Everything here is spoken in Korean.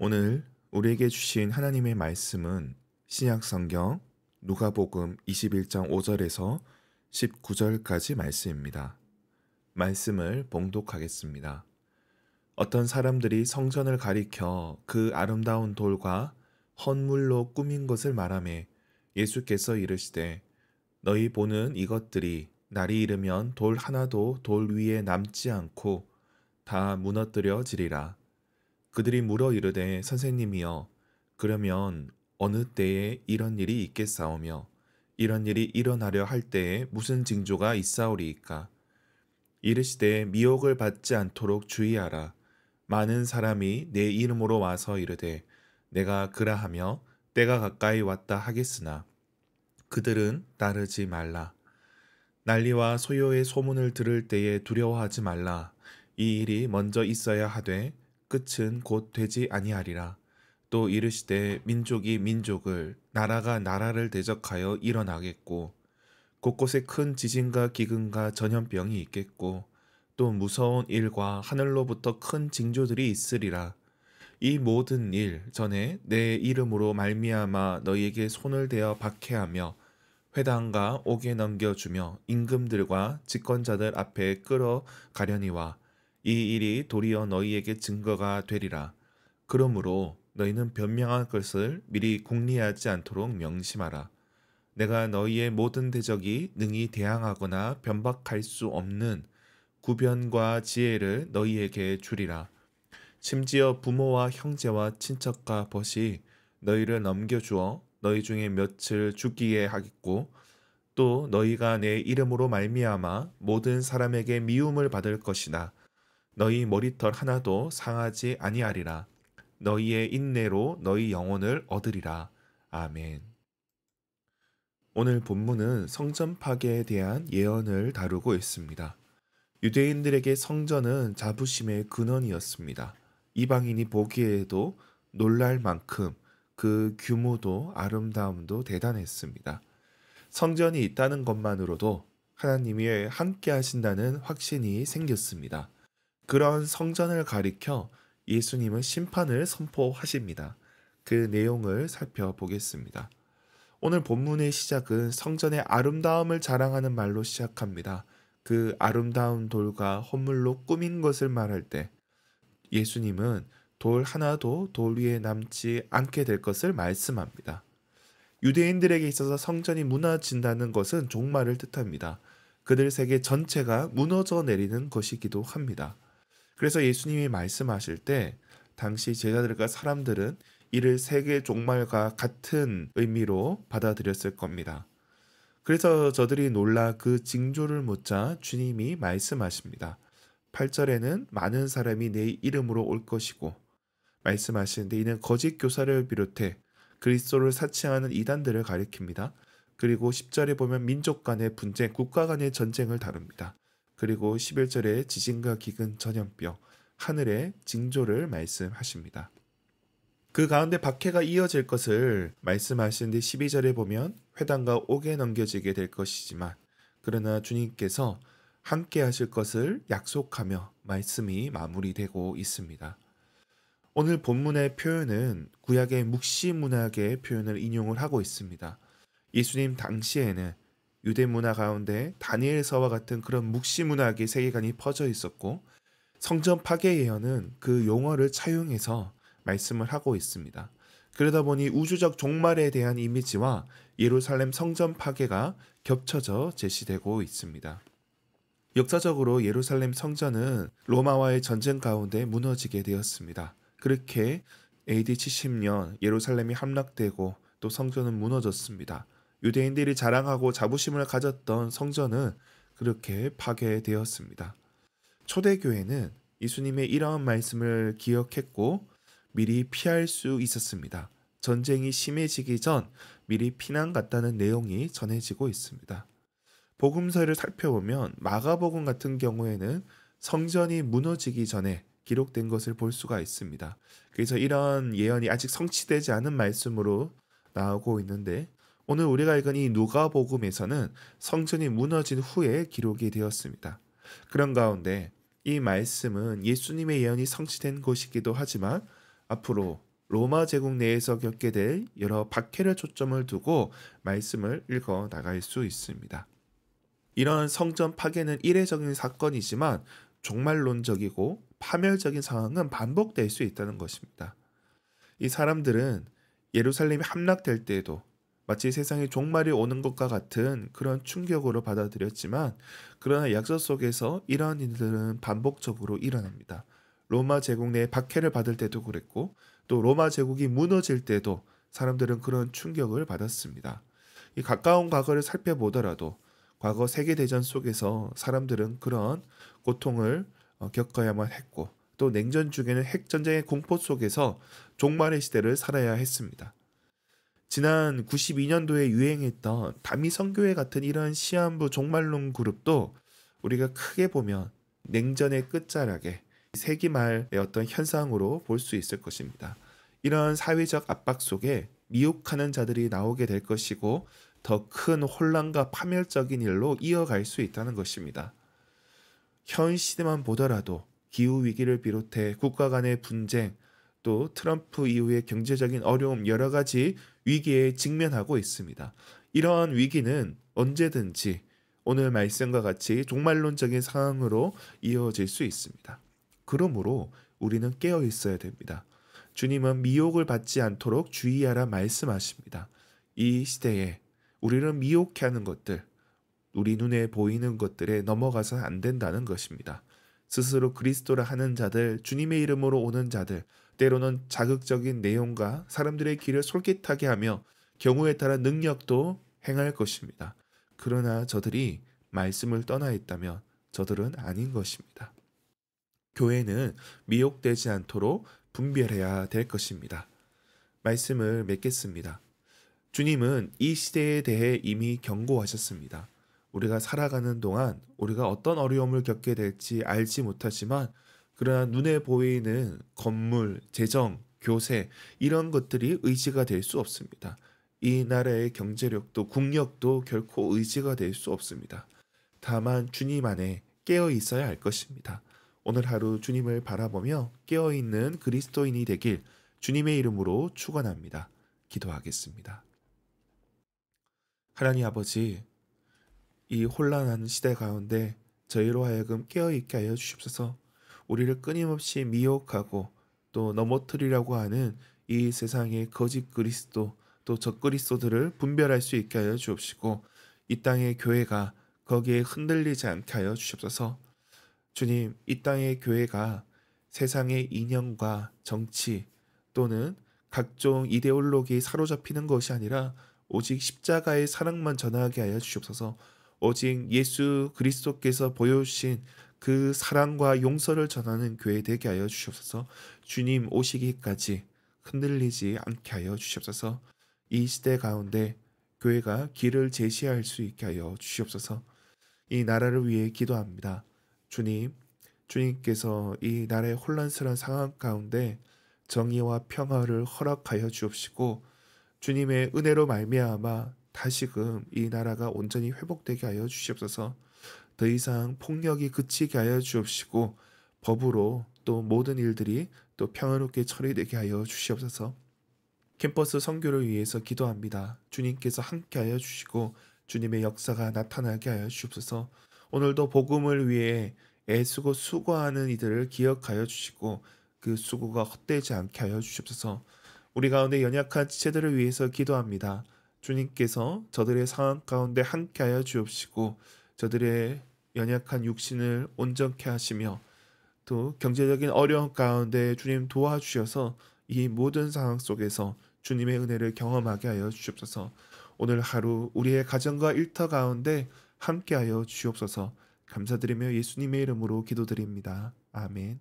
오늘 우리에게 주신 하나님의 말씀은 신약 성경 누가복음 21장 5절에서 19절까지 말씀입니다. 말씀을 봉독하겠습니다. 어떤 사람들이 성전을 가리켜 그 아름다운 돌과 헌물로 꾸민 것을 말하매 예수께서 이르시되 너희 보는 이것들이 날이 이르면 돌 하나도 돌 위에 남지 않고 다 무너뜨려지리라. 그들이 물어 이르되 선생님이여 그러면 어느 때에 이런 일이 있겠사오며 이런 일이 일어나려 할 때에 무슨 징조가 있사오리이까. 이르시되 미혹을 받지 않도록 주의하라. 많은 사람이 내 이름으로 와서 이르되 내가 그라하며 때가 가까이 왔다 하겠으나 그들은 따르지 말라. 난리와 소요의 소문을 들을 때에 두려워하지 말라. 이 일이 먼저 있어야 하되 끝은 곧 되지 아니하리라. 또 이르시되 민족이 민족을 나라가 나라를 대적하여 일어나겠고 곳곳에 큰 지진과 기근과 전염병이 있겠고 또 무서운 일과 하늘로부터 큰 징조들이 있으리라. 이 모든 일 전에 내 이름으로 말미암아 너희에게 손을 대어 박해하며 회당과 옥에 넘겨주며 임금들과 집권자들 앞에 끌어가려니와 이 일이 도리어 너희에게 증거가 되리라. 그러므로 너희는 변명할 것을 미리 궁리하지 않도록 명심하라. 내가 너희의 모든 대적이 능히 대항하거나 변박할 수 없는 구변과 지혜를 너희에게 주리라. 심지어 부모와 형제와 친척과 벗이 너희를 넘겨주어 너희 중에 몇을 죽이게 하겠고 또 너희가 내 이름으로 말미암아 모든 사람에게 미움을 받을 것이나 너희 머리털 하나도 상하지 아니하리라. 너희의 인내로 너희 영혼을 얻으리라. 아멘. 오늘 본문은 성전 파괴에 대한 예언을 다루고 있습니다. 유대인들에게 성전은 자부심의 근원이었습니다. 이방인이 보기에도 놀랄 만큼 그 규모도 아름다움도 대단했습니다. 성전이 있다는 것만으로도 하나님이 함께 하신다는 확신이 생겼습니다. 그런 성전을 가리켜 예수님은 심판을 선포하십니다. 그 내용을 살펴보겠습니다. 오늘 본문의 시작은 성전의 아름다움을 자랑하는 말로 시작합니다. 그 아름다운 돌과 헌물로 꾸민 것을 말할 때 예수님은 돌 하나도 돌 위에 남지 않게 될 것을 말씀합니다. 유대인들에게 있어서 성전이 무너진다는 것은 종말을 뜻합니다. 그들 세계 전체가 무너져 내리는 것이기도 합니다. 그래서 예수님이 말씀하실 때 당시 제자들과 사람들은 이를 세계 종말과 같은 의미로 받아들였을 겁니다. 그래서 저들이 놀라 그 징조를 묻자 주님이 말씀하십니다. 8절에는 많은 사람이 내 이름으로 올 것이고 말씀하시는데 이는 거짓 교사를 비롯해 그리스도를 사칭하는 이단들을 가리킵니다. 그리고 10절에 보면 민족 간의 분쟁, 국가 간의 전쟁을 다룹니다. 그리고 11절에 지진과 기근, 전염병, 하늘의 징조를 말씀하십니다. 그 가운데 박해가 이어질 것을 말씀하시는데 12절에 보면 회당과 옥에 넘겨지게 될 것이지만 그러나 주님께서 함께 하실 것을 약속하며 말씀이 마무리되고 있습니다. 오늘 본문의 표현은 구약의 묵시 문학의 표현을 인용을 하고 있습니다. 예수님 당시에는 유대 문화 가운데 다니엘서와 같은 그런 묵시 문학의 세계관이 퍼져 있었고 성전 파괴 예언은 그 용어를 차용해서 말씀을 하고 있습니다. 그러다 보니 우주적 종말에 대한 이미지와 예루살렘 성전 파괴가 겹쳐져 제시되고 있습니다. 역사적으로 예루살렘 성전은 로마와의 전쟁 가운데 무너지게 되었습니다. 그렇게 AD 70년 예루살렘이 함락되고 또 성전은 무너졌습니다. 유대인들이 자랑하고 자부심을 가졌던 성전은 그렇게 파괴되었습니다. 초대교회는 예수님의 이러한 말씀을 기억했고 미리 피할 수 있었습니다. 전쟁이 심해지기 전 미리 피난 갔다는 내용이 전해지고 있습니다. 복음서를 살펴보면 마가복음 같은 경우에는 성전이 무너지기 전에 기록된 것을 볼 수가 있습니다. 그래서 이런 예언이 아직 성취되지 않은 말씀으로 나오고 있는데 오늘 우리가 읽은 이 누가복음에서는 성전이 무너진 후에 기록이 되었습니다. 그런 가운데 이 말씀은 예수님의 예언이 성취된 것이기도 하지만 앞으로 로마 제국 내에서 겪게 될 여러 박해를 초점을 두고 말씀을 읽어 나갈 수 있습니다. 이런 성전 파괴는 이례적인 사건이지만 종말론적이고 파멸적인 상황은 반복될 수 있다는 것입니다. 이 사람들은 예루살렘이 함락될 때에도 마치 세상에 종말이 오는 것과 같은 그런 충격으로 받아들였지만, 그러나 약속 속에서 이러한 일들은 반복적으로 일어납니다. 로마 제국 내에 박해를 받을 때도 그랬고, 또 로마 제국이 무너질 때도 사람들은 그런 충격을 받았습니다. 이 가까운 과거를 살펴보더라도 과거 세계대전 속에서 사람들은 그런 고통을 겪어야만 했고, 또 냉전 중에는 핵전쟁의 공포 속에서 종말의 시대를 살아야 했습니다. 지난 92년도에 유행했던 다미성교회 같은 이런 시한부 종말론 그룹도 우리가 크게 보면 냉전의 끝자락에 세기 말의 어떤 현상으로 볼 수 있을 것입니다. 이런 사회적 압박 속에 미혹하는 자들이 나오게 될 것이고, 더 큰 혼란과 파멸적인 일로 이어갈 수 있다는 것입니다. 현 시대만 보더라도 기후 위기를 비롯해 국가 간의 분쟁, 또 트럼프 이후의 경제적인 어려움, 여러 가지 위기에 직면하고 있습니다. 이러한 위기는 언제든지 오늘 말씀과 같이 종말론적인 상황으로 이어질 수 있습니다. 그러므로 우리는 깨어 있어야 됩니다. 주님은 미혹을 받지 않도록 주의하라 말씀하십니다. 이 시대에 우리를 미혹해 하는 것들, 우리 눈에 보이는 것들에 넘어가서는 안 된다는 것입니다. 스스로 그리스도라 하는 자들, 주님의 이름으로 오는 자들, 때로는 자극적인 내용과 사람들의 귀를 솔깃하게 하며 경우에 따라 능력도 행할 것입니다. 그러나 저들이 말씀을 떠나 있다면 저들은 아닌 것입니다. 교회는 미혹되지 않도록 분별해야 될 것입니다. 말씀을 맺겠습니다. 주님은 이 시대에 대해 이미 경고하셨습니다. 우리가 살아가는 동안 우리가 어떤 어려움을 겪게 될지 알지 못하지만, 그러나 눈에 보이는 건물, 재정, 교세, 이런 것들이 의지가 될 수 없습니다. 이 나라의 경제력도 국력도 결코 의지가 될 수 없습니다. 다만 주님 안에 깨어 있어야 할 것입니다. 오늘 하루 주님을 바라보며 깨어 있는 그리스도인이 되길 주님의 이름으로 축원합니다. 기도하겠습니다. 하나님 아버지, 이 혼란한 시대 가운데 저희로 하여금 깨어있게 하여 주시옵소서. 우리를 끊임없이 미혹하고 또 넘어뜨리려고 하는 이 세상의 거짓 그리스도, 또 적그리스도들을 분별할 수 있게 하여 주옵시고, 이 땅의 교회가 거기에 흔들리지 않게 하여 주시옵소서. 주님, 이 땅의 교회가 세상의 이념과 정치 또는 각종 이데올로기에 사로잡히는 것이 아니라 오직 십자가의 사랑만 전하게 하여 주시옵소서. 오직 예수 그리스도께서 보여주신 그 사랑과 용서를 전하는 교회 되게 하여 주시옵소서. 주님 오시기까지 흔들리지 않게 하여 주시옵소서. 이 시대 가운데 교회가 길을 제시할 수 있게 하여 주시옵소서. 이 나라를 위해 기도합니다. 주님, 주님께서 이 나라의 혼란스러운 상황 가운데 정의와 평화를 허락하여 주옵시고, 주님의 은혜로 말미암아 다시금 이 나라가 온전히 회복되게 하여 주시옵소서. 더 이상 폭력이 그치게 하여 주옵시고, 법으로 또 모든 일들이 또 평화롭게 처리되게 하여 주시옵소서. 캠퍼스 선교를 위해서 기도합니다. 주님께서 함께 하여 주시고 주님의 역사가 나타나게 하여 주옵소서. 오늘도 복음을 위해 애쓰고 수고하는 이들을 기억하여 주시고 그 수고가 헛되지 않게 하여 주옵소서. 우리 가운데 연약한 지체들을 위해서 기도합니다. 주님께서 저들의 상황 가운데 함께하여 주옵시고 저들의 연약한 육신을 온전케 하시며 또 경제적인 어려움 가운데 주님 도와주셔서 이 모든 상황 속에서 주님의 은혜를 경험하게 하여 주옵소서. 오늘 하루 우리의 가정과 일터 가운데 함께하여 주옵소서. 감사드리며 예수님의 이름으로 기도드립니다. 아멘.